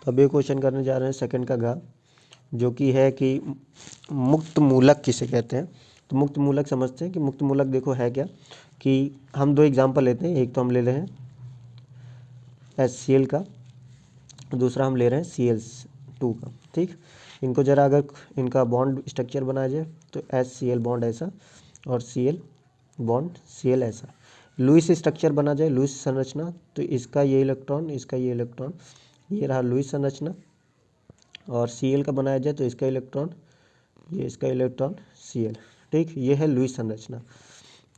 तो अब ये क्वेश्चन करने जा रहे हैं सेकंड का घ, जो कि है कि मुक्त मूलक किसे कहते हैं। तो मुक्त मूलक समझते हैं कि मुक्त मूलक देखो है क्या, कि हम दो एग्जांपल लेते हैं। एक तो हम ले रहे हैं HCl का, दूसरा हम ले रहे हैं Cl2 का। ठीक, इनको जरा अगर इनका बॉन्ड स्ट्रक्चर बनाया जाए तो HCl बॉन्ड ऐसा और Cl बॉन्ड Cl ऐसा। लुईस स्ट्रक्चर बना जाए, लुईस संरचना, तो इसका ये इलेक्ट्रॉन, इसका ये इलेक्ट्रॉन, ये रहा लुईस संरचना। और Cl का बनाया जाए तो इसका इलेक्ट्रॉन, ये इसका इलेक्ट्रॉन Cl। ठीक, ये है लुईस संरचना।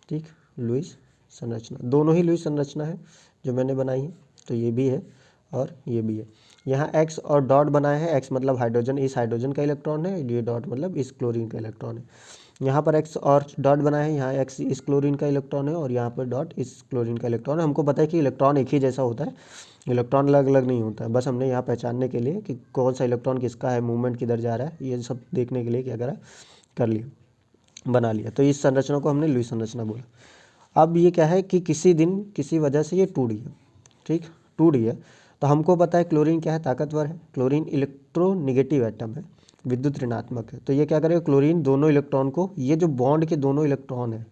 ठीक, लुईस संरचना, दोनों ही लुईस संरचना है जो मैंने बनाई है। तो ये भी है और ये भी है। यहाँ X और डॉट बनाया है, X मतलब हाइड्रोजन, इस हाइड्रोजन का इलेक्ट्रॉन है, ये डॉट मतलब इस क्लोरीन का इलेक्ट्रॉन है। यहाँ पर X और डॉट बनाया है, यहाँ X इस क्लोरीन का इलेक्ट्रॉन है और यहाँ पर डॉट इस क्लोरीन का इलेक्ट्रॉन है। हमको पता है कि इलेक्ट्रॉन एक ही जैसा होता है, इलेक्ट्रॉन अलग अलग नहीं होता है। बस हमने यहाँ पहचानने के लिए कि कौन सा इलेक्ट्रॉन किसका है, मूवमेंट किधर जा रहा है, ये सब देखने के लिए क्या करा, कर लिया, बना लिया। तो इस संरचना को हमने लुईस संरचना बोला। अब ये क्या है कि किसी दिन किसी वजह से ये टूट गया। ठीक, टूट गया तो हमको पता है क्लोरीन क्या है, ताकतवर है। क्लोरीन इलेक्ट्रोनेगेटिव एटम है, विद्युत ऋणात्मक है। तो ये क्या करेगा, क्लोरीन दोनों इलेक्ट्रॉन को, ये जो बॉन्ड के दोनों इलेक्ट्रॉन है,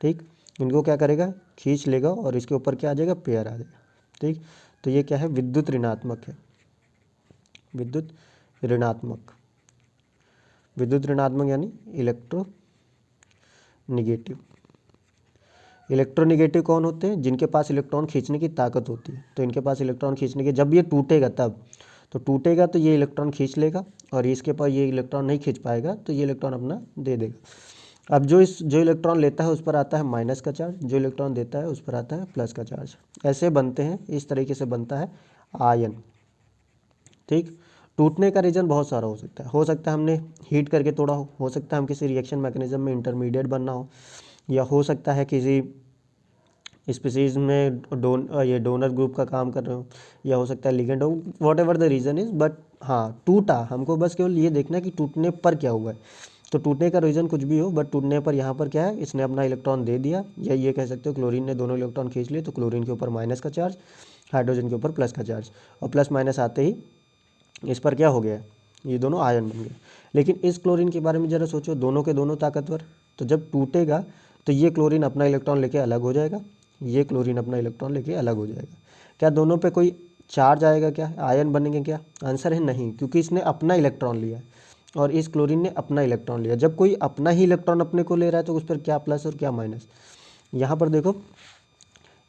ठीक, इनको क्या करेगा, खींच लेगा और इसके ऊपर क्या आ जाएगा, पेयर आ जाएगा। ठीक, तो ये क्या है, विद्युत ऋणात्मक है, विद्युत ऋणात्मक। विद्युत ऋणात्मक यानी इलेक्ट्रोनेगेटिव। इलेक्ट्रोनेगेटिव कौन होते हैं, जिनके पास इलेक्ट्रॉन खींचने की ताकत होती है। तो इनके पास इलेक्ट्रॉन खींचने की, जब ये टूटेगा तब, तो टूटेगा तो ये इलेक्ट्रॉन खींच लेगा और इसके पास ये इलेक्ट्रॉन नहीं खींच पाएगा तो ये इलेक्ट्रॉन अपना दे देगा। अब जो इलेक्ट्रॉन लेता है उस पर आता है माइनस का चार्ज, जो इलेक्ट्रॉन देता है उस पर आता है प्लस का चार्ज। ऐसे बनते हैं, इस तरीके से बनता है आयन। ठीक, टूटने का रीज़न बहुत सारा हो सकता है हमने हीट करके तोड़ा हो सकता है हम किसी रिएक्शन मैकेनिज्म में इंटरमीडिएट बनना हो, या हो सकता है किसी स्पीसीज में ये डोनर ग्रुप का काम कर रहे हो, या हो सकता है लिगेंड हो, what ever the reason is. But हाँ, टूटा, हमको बस केवल ये देखना है कि टूटने पर क्या हुआ है। तो टूटने का रीज़न कुछ भी हो, बट टूटने पर यहाँ पर क्या है, इसने अपना इलेक्ट्रॉन दे दिया, या ये कह सकते हो क्लोरीन ने दोनों इलेक्ट्रॉन खींच लिए। तो क्लोरीन के ऊपर माइनस का चार्ज, हाइड्रोजन के ऊपर प्लस का चार्ज, और प्लस माइनस आते ही इस पर क्या हो गया, ये दोनों आयन बन गए। लेकिन इस क्लोरीन के बारे में ज़रा सोचो, दोनों के दोनों ताकतवर। तो जब टूटेगा तो ये क्लोरीन अपना इलेक्ट्रॉन लेके अलग हो जाएगा, ये क्लोरीन अपना इलेक्ट्रॉन लेके अलग हो जाएगा। क्या दोनों पे कोई चार्ज आएगा, क्या आयन बनेंगे क्या? आंसर है नहीं, क्योंकि इसने अपना इलेक्ट्रॉन लिया और इस क्लोरीन ने अपना इलेक्ट्रॉन लिया। जब कोई अपना ही इलेक्ट्रॉन अपने को ले रहा है तो उस पर क्या प्लस और क्या माइनस। यहाँ पर देखो,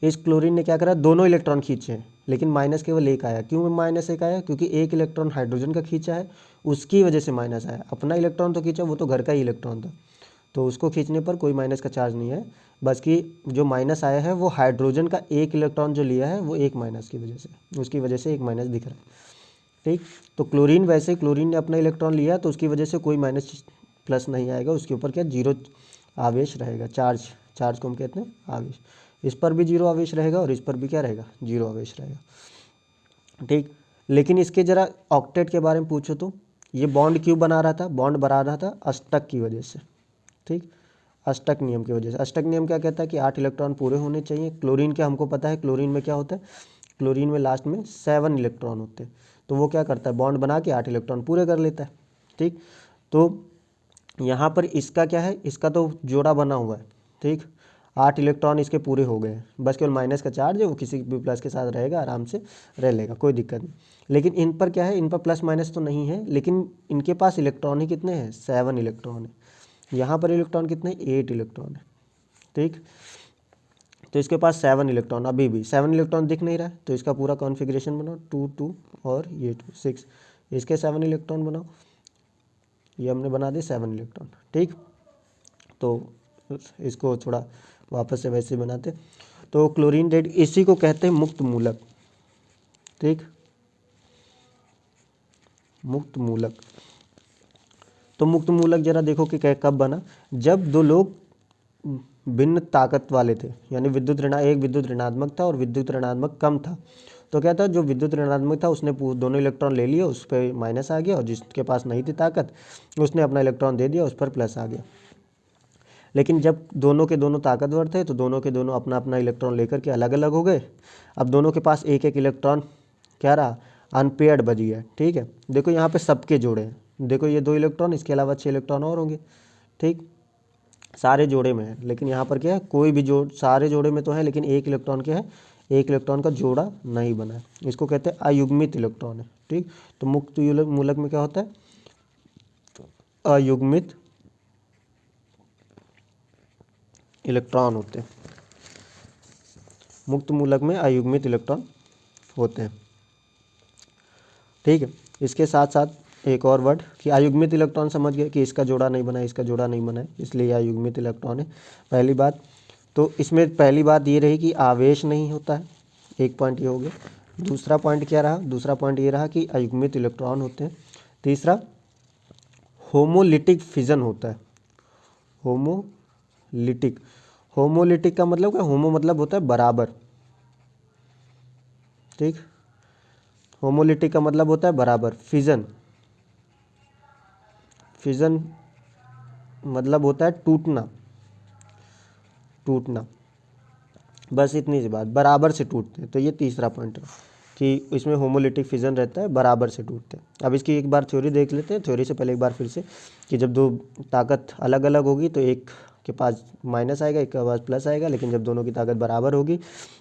इस क्लोरीन ने क्या करा, दोनों इलेक्ट्रॉन खींचे हैं, लेकिन माइनस केवल एक आया। क्यों माइनस एक आया? क्योंकि एक इलेक्ट्रॉन हाइड्रोजन का खींचा है, उसकी वजह से माइनस आया। अपना इलेक्ट्रॉन तो खींचा, वो तो घर का ही इलेक्ट्रॉन था, तो उसको खींचने पर कोई माइनस का चार्ज नहीं है। बस कि जो माइनस आया है वो हाइड्रोजन का एक इलेक्ट्रॉन जो लिया है वो एक माइनस की वजह से, उसकी वजह से एक माइनस दिख रहा है। ठीक, तो क्लोरीन, वैसे क्लोरीन ने अपना इलेक्ट्रॉन लिया तो उसकी वजह से कोई माइनस प्लस नहीं आएगा, उसके ऊपर क्या, जीरो आवेश रहेगा, चार्ज। चार्ज को हम कहते हैं आवेश। इस पर भी जीरो आवेश रहेगा और इस पर भी क्या रहेगा, जीरो आवेश रहेगा। ठीक, लेकिन इसके ज़रा ऑक्टेट के बारे में पूछो तो ये बॉन्ड क्यों बना रहा था? बॉन्ड बना रहा था अष्टक की वजह से। ठीक, अष्टक नियम की वजह से। अष्टक नियम क्या कहता है कि 8 इलेक्ट्रॉन पूरे होने चाहिए। क्लोरीन के हमको पता है, क्लोरीन में क्या होता है, क्लोरीन में लास्ट में 7 इलेक्ट्रॉन होते हैं। तो वो क्या करता है, बॉन्ड बना के 8 इलेक्ट्रॉन पूरे कर लेता है। ठीक, तो यहाँ पर इसका क्या है, इसका तो जोड़ा बना हुआ है। ठीक, 8 इलेक्ट्रॉन इसके पूरे हो गए हैं, बस केवल माइनस का चार्ज है, वो किसी भी प्लस के साथ रहेगा, आराम से रह लेगा, कोई दिक्कत नहीं। लेकिन इन पर क्या है, इन पर प्लस माइनस तो नहीं है, लेकिन इनके पास इलेक्ट्रॉन ही कितने हैं, 7 इलेक्ट्रॉन है। यहाँ पर इलेक्ट्रॉन कितने, 8 इलेक्ट्रॉन है। ठीक, तो इसके पास 7 इलेक्ट्रॉन, अभी भी 7 इलेक्ट्रॉन दिख नहीं रहा है, तो इसका पूरा कॉन्फ़िगरेशन बनाओ, 2 2 और ये 2 6, इसके 7 इलेक्ट्रॉन बनाओ, ये हमने बना दिए 7 इलेक्ट्रॉन। ठीक, तो इसको थोड़ा वापस से वैसे बनाते। तो क्लोरीन रेड, इसी को कहते हैं मुक्त मूलक। ठीक, मुक्त मूलक। तो मुक्त मूलक जरा देखो कि कब बना, जब दो लोग भिन्न ताकत वाले थे, यानी एक विद्युत ऋणात्मक था और विद्युत ऋणात्मक कम था। तो क्या था, जो विद्युत ऋणात्मक था उसने दोनों इलेक्ट्रॉन ले लिए, उस पर माइनस आ गया, और जिसके पास नहीं थी ताकत उसने अपना इलेक्ट्रॉन दे दिया, उस पर प्लस आ गया। लेकिन जब दोनों के दोनों ताकतवर थे तो दोनों के दोनों अपना अपना इलेक्ट्रॉन लेकर के अलग अलग हो गए। अब दोनों के पास एक एक इलेक्ट्रॉन क्या रहा, अनपेयर्ड बची है, ठीक है। देखो यहाँ पे सबके जोड़े हैं, देखो ये 2 इलेक्ट्रॉन, इसके अलावा 6 इलेक्ट्रॉन और होंगे, ठीक, सारे जोड़े में है। लेकिन यहाँ पर क्या है, कोई भी जोड़, सारे जोड़े में तो है लेकिन एक इलेक्ट्रॉन क्या है, एक इलेक्ट्रॉन का जोड़ा नहीं बना है, इसको कहते हैं अयुग्मित इलेक्ट्रॉन है, ठीक। तो मुक्त मूलक में क्या होता है, अयुग्मित इलेक्ट्रॉन होते हैं, मुक्त मूलक में अयुग्मित इलेक्ट्रॉन होते हैं, ठीक है। इसके साथ साथ एक और वर्ड कि अयुग्मित इलेक्ट्रॉन समझ गए कि इसका जोड़ा नहीं बना है, इसका जोड़ा नहीं बना है, इसलिए यह अयुग्मित इलेक्ट्रॉन है, पहली बात। तो इसमें पहली बात ये रही कि आवेश नहीं होता है, एक पॉइंट ये हो गया। दूसरा पॉइंट क्या रहा, दूसरा पॉइंट ये रहा कि अयुग्मित इलेक्ट्रॉन होते हैं। तीसरा, होमोलिटिक फिजन होता है, होमोलिटिक, होमोलिटिक का मतलब क्या, होमो मतलब होता है बराबर, ठीक, होमोलिटिक का मतलब होता है बराबर। फिजन, फिजन मतलब होता है टूटना, टूटना, बस इतनी सी बात, बराबर से टूटते हैं। तो ये तीसरा पॉइंट है कि इसमें होमोलिटिक फिजन रहता है, बराबर से टूटते हैं। अब इसकी एक बार थ्योरी देख लेते हैं, थ्योरी से पहले एक बार फिर से, कि जब दो ताकत अलग अलग होगी तो एक के पास माइनस आएगा, एक के पास प्लस आएगा, लेकिन जब दोनों की ताकत बराबर होगी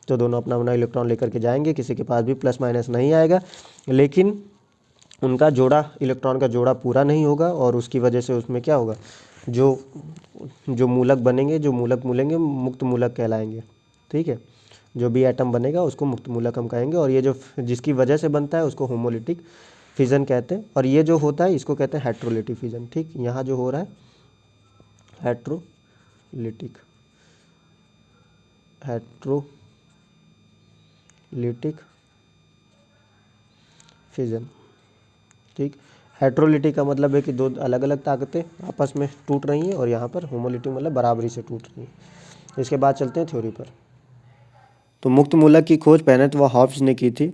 तो दोनों अपना अपना इलेक्ट्रॉन लेकर के जाएंगे, किसी के पास भी प्लस माइनस नहीं आएगा, लेकिन उनका जोड़ा, इलेक्ट्रॉन का जोड़ा पूरा नहीं होगा, और उसकी वजह से उसमें क्या होगा, जो जो मूलक बनेंगे, जो मूलक मिलेंगे, मुक्त मूलक कहलाएंगे, ठीक है। जो भी एटम बनेगा उसको मुक्त मूलक हम कहेंगे, और ये जो जिसकी वजह से बनता है उसको होमोलिटिक फिजन कहते हैं, और ये जो होता है इसको कहते हैं हेट्रोलिटिक फिजन, ठीक। यहाँ जो हो रहा है हेट्रोलिटिक, हेट्रोलिटिक फिजन, ठीक। हेट्रोलिटिक का मतलब है कि दो अलग अलग ताकतें आपस में टूट रही हैं, और यहाँ पर होमोलिटिक मतलब बराबरी से टूट रही हैं। इसके बाद चलते हैं थ्योरी पर। तो मुक्त मूलक की खोज पेनेट व हॉब्स ने की थी,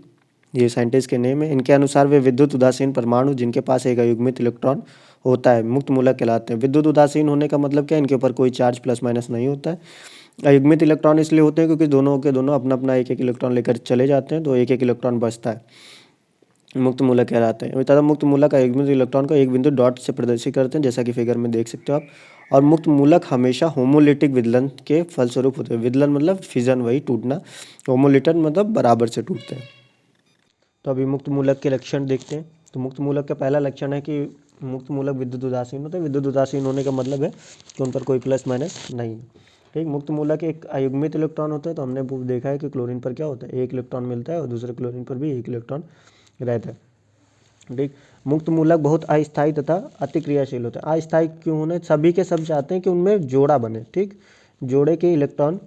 ये साइंटिस्ट के नेम है। इनके अनुसार वे विद्युत उदासीन परमाणु जिनके पास एक अयुग्मित इलेक्ट्रॉन होता है मुक्त मूलक कहलाते हैं। विद्युत उदासीन होने का मतलब क्या है, इनके ऊपर कोई चार्ज प्लस माइनस नहीं होता है। अयुग्मित इलेक्ट्रॉन इसलिए होते हैं क्योंकि दोनों के दोनों अपना अपना एक एक इलेक्ट्रॉन लेकर चले जाते हैं, तो एक एक इलेक्ट्रॉन बचता है, मुक्त मूलक कहलाते हैं। तथा मुक्त मूलक अयुग्मित इलेक्ट्रॉन को एक बिंदु डॉट से प्रदर्शित करते हैं, जैसा कि फिगर में देख सकते हो आप। और मुक्त मूलक हमेशा होमोलिटिक विदलन के फलस्वरूप होते हैं। विदलन मतलब फिजन, वही टूटना, होमोलिटन मतलब बराबर से टूटते हैं। तो अभी मुक्त मूलक के लक्षण देखते हैं। तो मुक्त मूलक का पहला लक्षण है कि मुक्त मूलक विद्युत उदासीन होते हैं। विद्युत उदासीन होने का मतलब है कि उन पर कोई प्लस माइनस नहीं है, ठीक। मुक्त मूलक एक अयुग्मित इलेक्ट्रॉन होता है। तो हमने देखा है कि क्लोरीन पर क्या होता है, एक इलेक्ट्रॉन मिलता है, और दूसरे क्लोरीन पर भी एक इलेक्ट्रॉन रहता है, ठीक। मुक्त मूलक बहुत अस्थायी तथा अतिक्रियाशील होते हैं। अस्थायी क्यों होने, सभी के सब चाहते हैं कि उनमें जोड़ा बने, ठीक, जोड़े के इलेक्ट्रॉन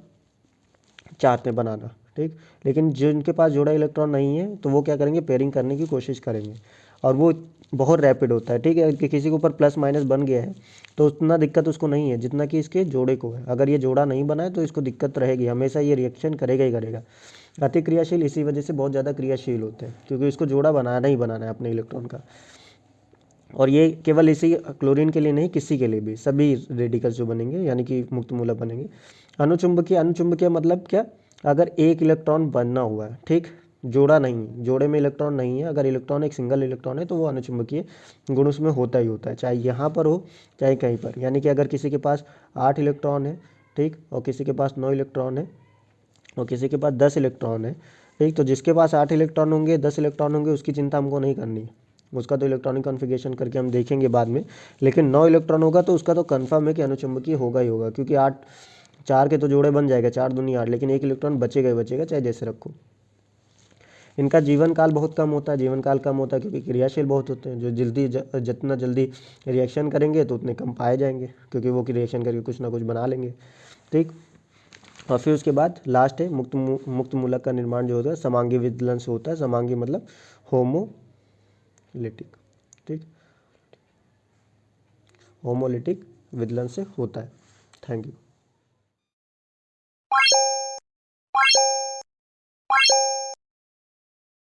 चाहते हैं बनाना, ठीक। लेकिन जिनके पास जोड़ा इलेक्ट्रॉन नहीं है तो वो क्या करेंगे, पेयरिंग करने की कोशिश करेंगे, और वो बहुत रैपिड होता है, ठीक है। कि किसी के ऊपर प्लस माइनस बन गया है तो उतना दिक्कत उसको नहीं है जितना कि इसके जोड़े को है। अगर ये जोड़ा नहीं बना है तो इसको दिक्कत रहेगी, हमेशा ये रिएक्शन करेगा ही करेगा। अतिक्रियाशील इसी वजह से बहुत ज़्यादा क्रियाशील होते हैं, क्योंकि इसको जोड़ा बनाना ही बनाना है अपने इलेक्ट्रॉन का। और ये केवल इसी क्लोरीन के लिए नहीं, किसी के लिए भी, सभी रेडिकल्स जो बनेंगे यानी कि मुक्त मूलक बनेंगे। अनुचुंबकीय, अनुचुंबकीय मतलब क्या, अगर एक इलेक्ट्रॉन बनना हुआ है, ठीक, जोड़ा नहीं, जोड़े में इलेक्ट्रॉन नहीं है, अगर इलेक्ट्रॉन एक सिंगल इलेक्ट्रॉन है तो वो अनुचुंबकीय गुण उसमें होता ही होता है, चाहे यहाँ पर हो चाहे कहीं पर। यानी कि अगर किसी के पास 8 इलेक्ट्रॉन है, ठीक, और किसी के पास 9 इलेक्ट्रॉन है, और किसी के पास 10 इलेक्ट्रॉन है, ठीक, तो जिसके पास 8 इलेक्ट्रॉन होंगे, 10 इलेक्ट्रॉन होंगे, उसकी चिंता हमको नहीं करनी है, उसका तो इलेक्ट्रॉनिक कॉन्फ़िगरेशन करके हम देखेंगे बाद में। लेकिन 9 इलेक्ट्रॉन होगा तो उसका तो कंफर्म है कि अनुचुंबकीय होगा ही होगा, क्योंकि 8, 4 के तो जोड़े बन जाएगा, 4 दूनी 8, लेकिन एक इलेक्ट्रॉन बचेगा ही बचेगा, चाहे जैसे रखो। इनका जीवन काल बहुत कम होता है, जीवन काल कम होता है क्योंकि क्रियाशील बहुत होते हैं, जो जल्दी जितना जल्दी रिएक्शन करेंगे तो उतने कम पाए जाएंगे, क्योंकि वो रिएक्शन करके कुछ ना कुछ बना लेंगे, ठीक। और फिर उसके बाद लास्ट है मुक्त मूलक का निर्माण जो होता है समांगी विदलन से होता है। समांगी मतलब होमोलिटिक, ठीक, होमोलिटिक विदलन से होता है। Thank you.